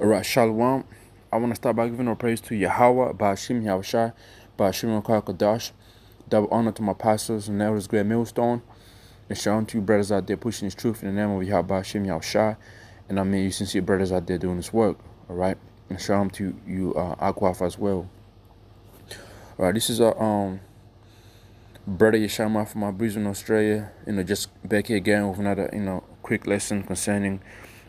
Alright, Shalom. I want to start by giving all praise to Yahweh, Ba'ashim Yahushai, Ba'ashim Kadash. Double honor to my pastors and elders, Great Millstone. And shalom to you brothers out there pushing this truth in the name of Yahweh, Ba'ashim Yahushai. And I mean you sincere brothers out there doing this work. Alright? And shalom to you, Aquaf as well. Alright, this is a brother Yeshama from my Brisbane, Australia. Just back here again with another, quick lesson concerning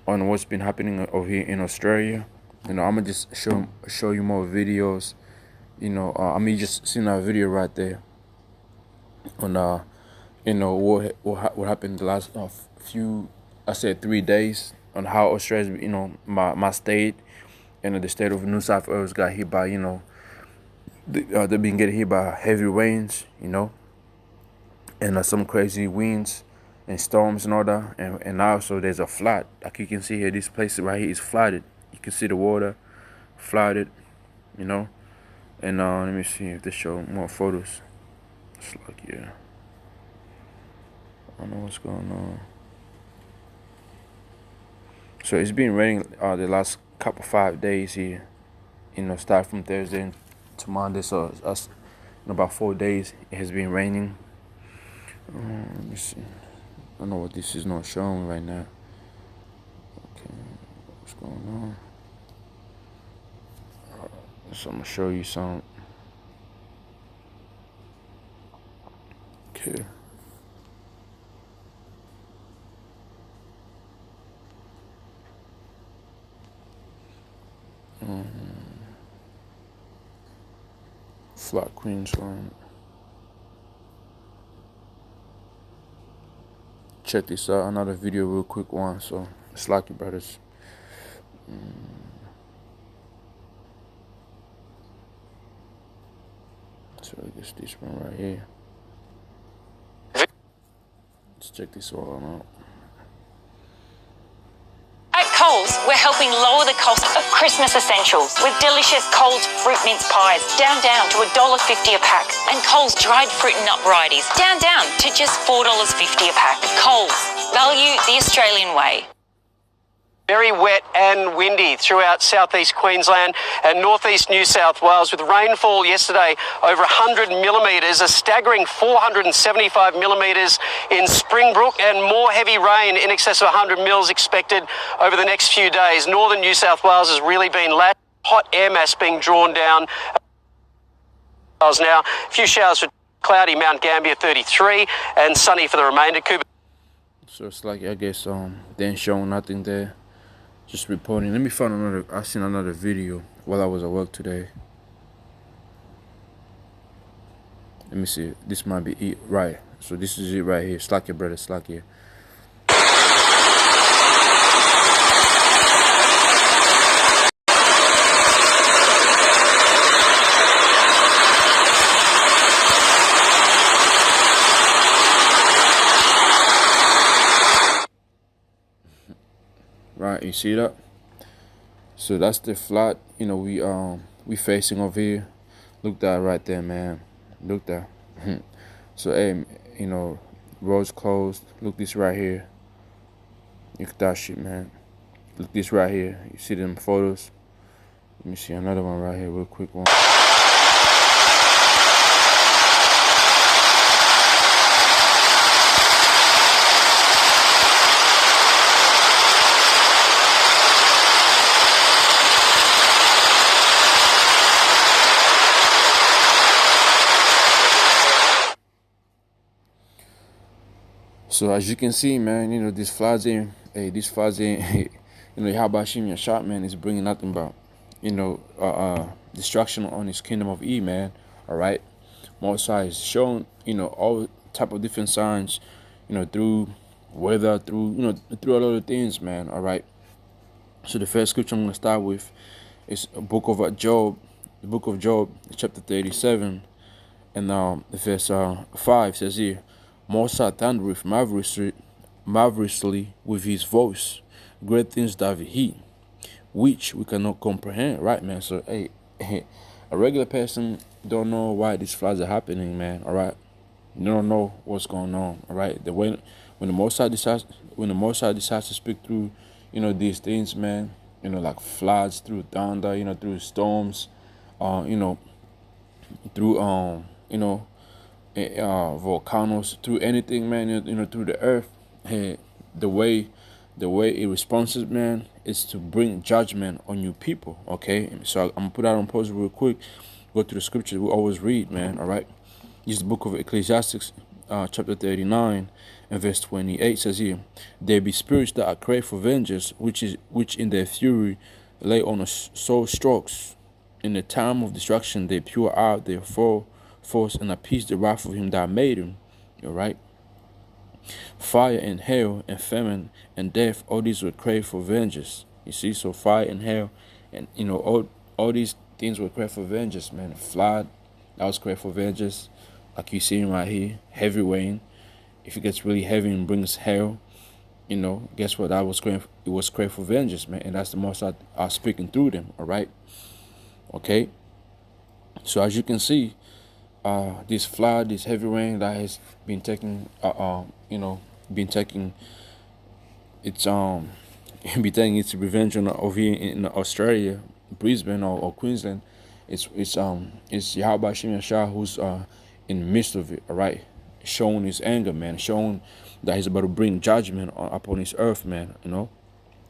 on what's been happening over here in Australia. I'm gonna just show you more videos. You just seen that video right there on what happened the last few, I said 3 days, on how Australia's, my state and the state of New South Wales got hit by, they've been getting hit by heavy rains, and some crazy winds and storms and all that, and also there's a flood. Like you can see here, this place right here is flooded. You can see the water flooded, and let me see if they show more photos. It's like, yeah, I don't know what's going on. So it's been raining the last couple 5 days here, start from Thursday to Monday. So us, about 4 days it has been raining. Let me see. I don't know what this is not showing right now. Okay, what's going on? So I'm gonna show you some. Okay. Flat Queensland. Check this out, another video, real quick one. So it's like you brothers. So I guess this one right here. Let's check this all out. At Coles, we're helping lower the cost of Christmas essentials with delicious Coles fruit mince pies down to $1.50 a pack, and Coles dried fruit and nut varieties down to just $4.50 a pack. Coles, value the Australian way. Very wet and windy throughout southeast Queensland and northeast New South Wales, with rainfall yesterday over 100 millimetres, a staggering 475 millimetres in Springbrook, and more heavy rain in excess of 100 mils expected over the next few days. Northern New South Wales has really been lashed. Hot air mass being drawn down now. A few showers for cloudy Mount Gambier 33 and sunny for the remainder. So it's like, I guess they ain't showing nothing there. Just reporting. Let me find another. I seen another video while I was at work today. Let me see. This might be it, right? So this is it right here. Slack your brother. Slack here. Right, you see that? So that's the flood, we facing over here. Look that right there, man. Look that. So hey, roads closed. Look this right here. Look at that shit, man. Look this right here. You see them photos? Let me see another one right here, real quick one. So as you can see, man, these floods ain't, how about Shimon shot, man, is bringing nothing but, destruction on his kingdom of Eve, man. All right, Mosai is showing, all type of different signs, through weather, through a lot of things, man. All right. So the first scripture I'm gonna start with is a book of Job, the book of Job, chapter 37, and the verse 5 says here. Mosai thundereth marvelously with his voice, great things doth he, which we cannot comprehend. Right, man? So, hey, a regular person don't know why these floods are happening, man. All right, you don't know what's going on. All right, when the Mosai decides to speak through, these things, man, like floods, through thunder, through storms, through volcanoes, through anything, man, through the earth. Hey, the way it responds, man, is to bring judgment on you people. Okay, so I'm gonna put that on pause real quick. Go to the scriptures we always read, man. All right, use the book of Ecclesiastes, chapter 39 and verse 28 says here, there be spirits that are crave for vengeance, which in their fury lay on a soul strokes. In the time of destruction they pour out their full force and appease the wrath of him that made him. All right. Fire and hail and famine and death, all these were crave for vengeance. You see, so fire and hail and all these things were crave for vengeance, man. Flood, that was crave for vengeance. Like you see right here, heavy rain. If it gets really heavy and brings hail, guess what? That was crave. It was crave for vengeance, man. And that's the most I speaking through them. All right. Okay. So as you can see, this flood, this heavy rain that has been taking, be taking its revenge on over here in Australia, Brisbane or Queensland. It's Yahweh Hashem Yahshua who's in the midst of it. All right, showing his anger, man, showing that he's about to bring judgment upon his earth, man.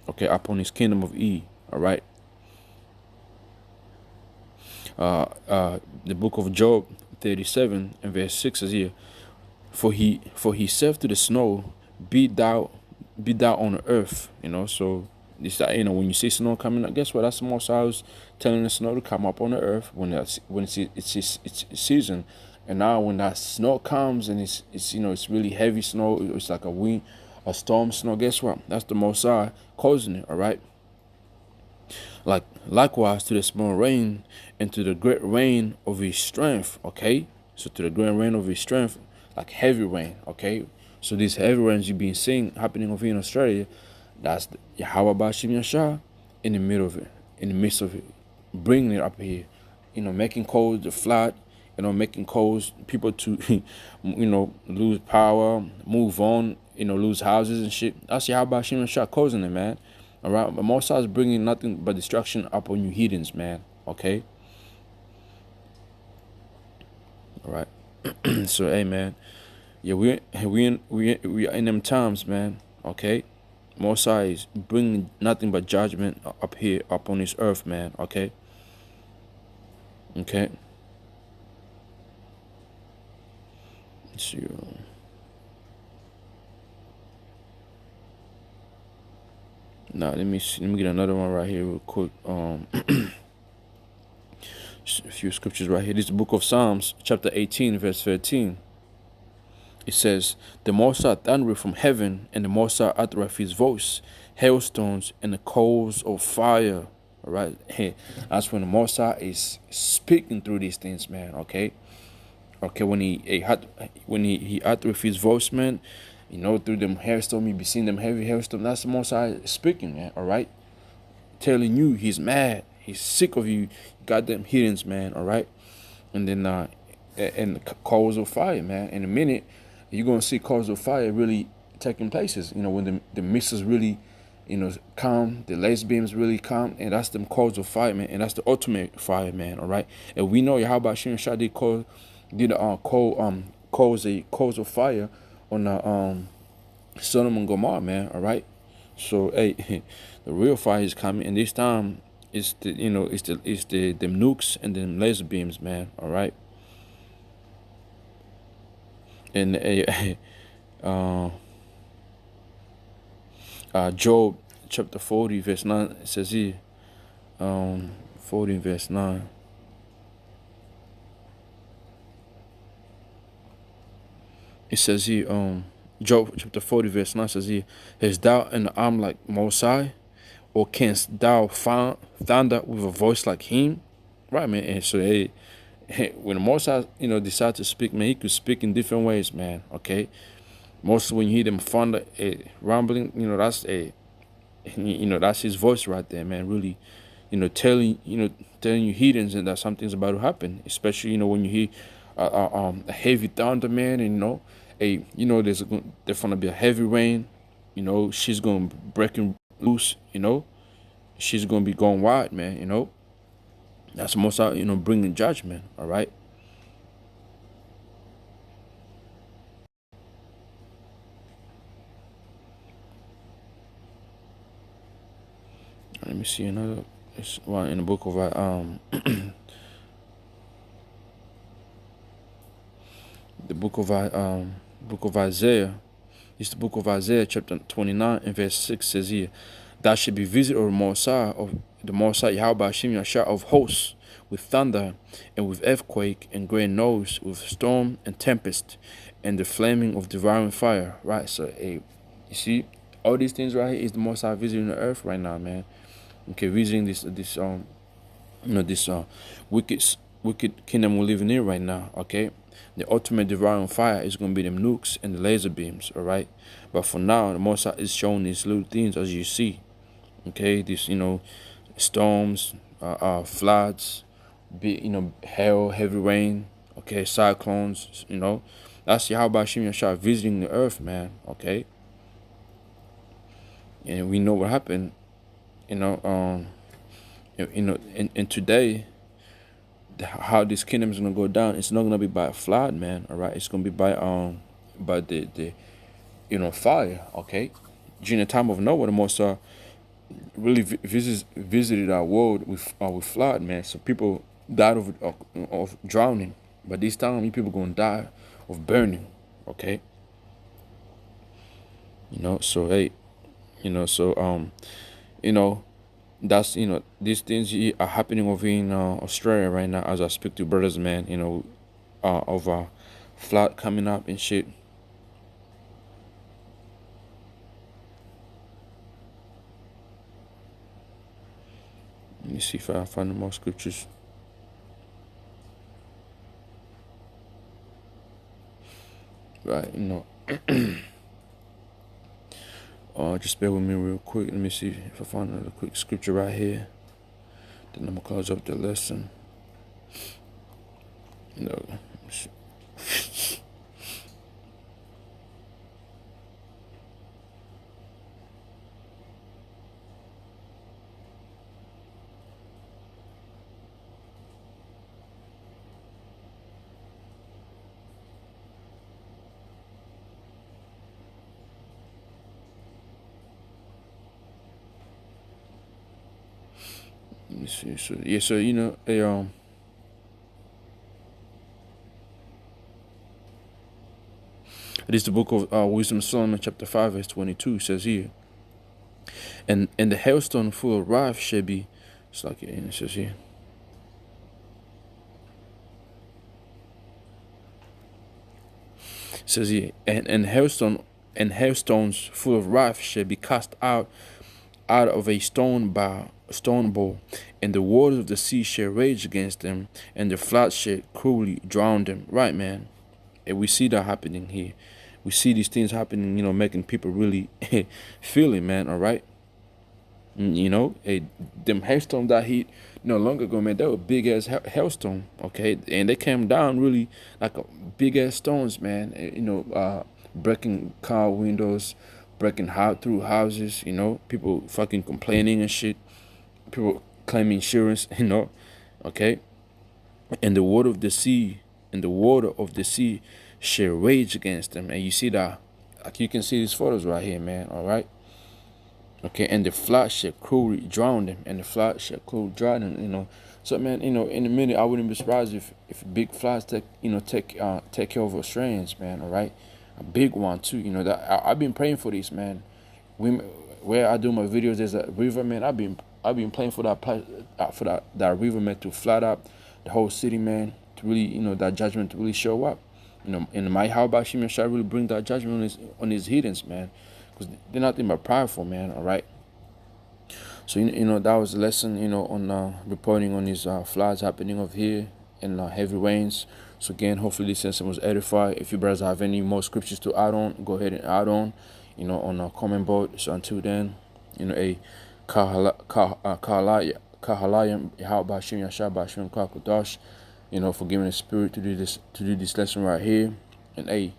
Okay, upon his kingdom of E. All right. The book of Job 37 and verse 6 says here, for he said to the snow, be thou on the earth. So this, when you see snow coming up, guess what? That's the Most High was telling the snow to come up on the earth when it's season. And now when that snow comes and it's really heavy snow, it's like a storm snow. Guess what? That's the Most High causing it. All right. Likewise to the small rain and to the great rain of his strength. Okay, so to the great rain of his strength, like heavy rain. Okay, so these heavy rains you've been seeing happening over here in Australia, that's Yahweh Bashim Yashah in the midst of it, bringing it up here, making cold the flood, making cold people to lose power, move on, lose houses and shit. That's Yahweh Bashim Yashah causing it, man. All right, but Moses is bringing nothing but destruction upon you heathens, man. Okay. All right. So, hey, man. Yeah, we are in them times, man. Okay. Moses is bringing nothing but judgment up here, up on this earth, man. Okay. Okay. Let's see. Now let me get another one right here real quick. Just a few scriptures right here. This is the book of Psalms, chapter 18, verse 13. It says, the Most High thundereth from heaven, and the Most High uttereth his voice, hailstones and the coals of fire. All right, hey, that's when the Most High is speaking through these things, man. Okay, when he uttereth his voice, man. Through them hailstorm, you be seeing them heavy hailstorm. That's the Most High speaking, man. All right, telling you he's mad, he's sick of you, goddamn heathens, man. All right, and then and the coals of fire, man. In a minute, you're gonna see coals of fire really taking places. When the mist is really, calm, the laser beams really calm, and that's them coals of fire, man. And that's the ultimate fire, man. All right, and we know how about Shem Shah did coals of fire on the Sodom and Gomorrah, man. All right, so hey, the real fire is coming, and this time it's the them nukes and them laser beams, man. All right, and Job chapter 40 verse 9 it says here, 40 verse 9. It says here, Job chapter 40 verse 9 says here, hast thou an arm like Mosai, or canst thou thunder with a voice like him? Right, man. And so hey, when Mosai, decide to speak, man, he could speak in different ways, man. Okay. Mostly when you hear them thunder, rumbling, that's that's his voice right there, man. Really, telling you heathens and that something's about to happen. Especially, when you hear a heavy thunder, man, and there's gonna be a heavy rain. She's gonna breaking loose. she's gonna be going wide, man. You know, that's most out, you know, bringing judgment. All right. Let me see another. It's one in the book of the book of Isaiah. It's the book of Isaiah, chapter 29, and verse 6 says here, "Thou should be visited of the Mosai Yahweh Hashem Yashar of hosts, with thunder and with earthquake and great noise, with storm and tempest, and the flaming of devouring fire." Right. So, hey, you see, all these things right here is the Mosai visiting the earth right now, man. Okay, visiting this wicked kingdom we're living in right now. Okay, the ultimate devouring fire is going to be them nukes and the laser beams. All right, but for now, the Mosai is showing these little things as you see. Okay, these storms, floods, hail, heavy rain. Okay, cyclones. That's Yahweh Hashem Yashar visiting the earth, man. Okay, and we know what happened. And today, how this kingdom is gonna go down, it's not gonna be by a flood, man. All right, it's gonna be by the fire. Okay, during the time of Noah, the Most really visited our world with flood, man. So people died of drowning, but this time people gonna die of burning. Okay, so hey, that's these things are happening over in Australia right now as I speak to brothers, man. Of flood coming up and shit. Let me see if I find more scriptures. Right, just bear with me real quick. Let me see if I find another quick scripture right here. Then I'm gonna close up the lesson. Let me see. So yeah, so it is the book of Wisdom of Solomon, chapter 5, verse 22. Says here, and the hailstone full of wrath shall be. It's like it says here. It says here, and hailstones full of wrath shall be cast out of a stone bowl, and the waters of the sea shall rage against them, and the floods shall cruelly drown them. Right, man. And we see that happening here. We see these things happening, making people really feel it, man. All right. Them hailstones that hit no longer ago, man, they were big ass hailstone. Okay, and they came down really like a big ass stones, man. Breaking car windows, breaking through houses. People fucking complaining and shit. People claiming insurance. Okay, and the water of the sea shall rage against them. And you see that, like you can see these photos right here, man. All right. Okay, and the flood shall cruelly drown them, and the flood shall cruelly drown them. So man, in a minute, I wouldn't be surprised if big floods take care of Australians, man. All right, a big one too. That I've been praying for this, man. Where I do my videos, there's a river, man. I've been praying for that river, man, to flood up the whole city, man. To really, that judgment to really show up. And my how about Shimon shall really bring that judgment on his heathens, man. Because they're nothing but prideful, man. All right. So that was a lesson, on reporting on these floods happening over here and heavy rains. So again, hopefully this lesson was edified. If you brothers have any more scriptures to add on, go ahead and add on. On a comment board. So until then, a kahalayim how about Shem Yashar Bashim Kakodash, for giving the spirit to do this lesson right here. And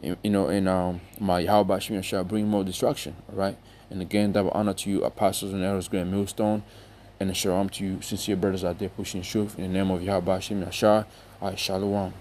my Yahweh Bashim shall bring more destruction. All right. And again, double honor to you, apostles and elders, grand millstone, and shalom to you, sincere brothers out there pushing truth. In the name of Yahweh Bashim Yashar, Shalom.